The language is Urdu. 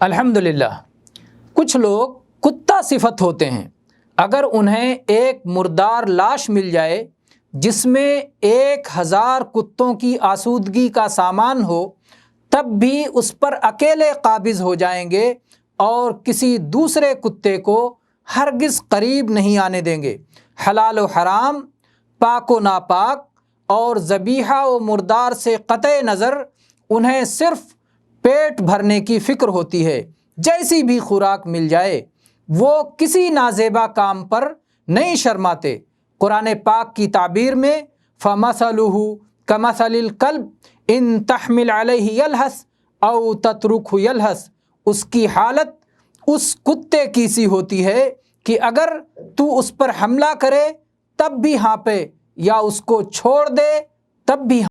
الحمدللہ کچھ لوگ کتا صفت ہوتے ہیں، اگر انہیں ایک مردار لاش مل جائے جس میں 1000 کتوں کی آسودگی کا سامان ہو تب بھی اس پر اکیلے قابض ہو جائیں گے اور کسی دوسرے کتے کو ہرگز قریب نہیں آنے دیں گے۔ حلال و حرام، پاک و ناپاک اور ذبیحہ و مردار سے قطع نظر انہیں صرف پیٹ بھرنے کی فکر ہوتی ہے۔ جیسی بھی خوراک مل جائے وہ کسی نازیبا کام پر نہیں شرماتے۔ قرآن پاک کی تعبیر میں فَمَثَلُهُ كَمَثَلِ الْكَلْبِ إِن تَحْمِلْ عَلَيْهِ يَلْهَثْ أَوْ تَتْرُكْهُ يَلْهَثْ، اس کی حالت اس کتے کی سی ہوتی ہے کہ اگر تو اس پر حملہ کرے تب بھی ہانپے یا اس کو چھوڑ دے تب بھی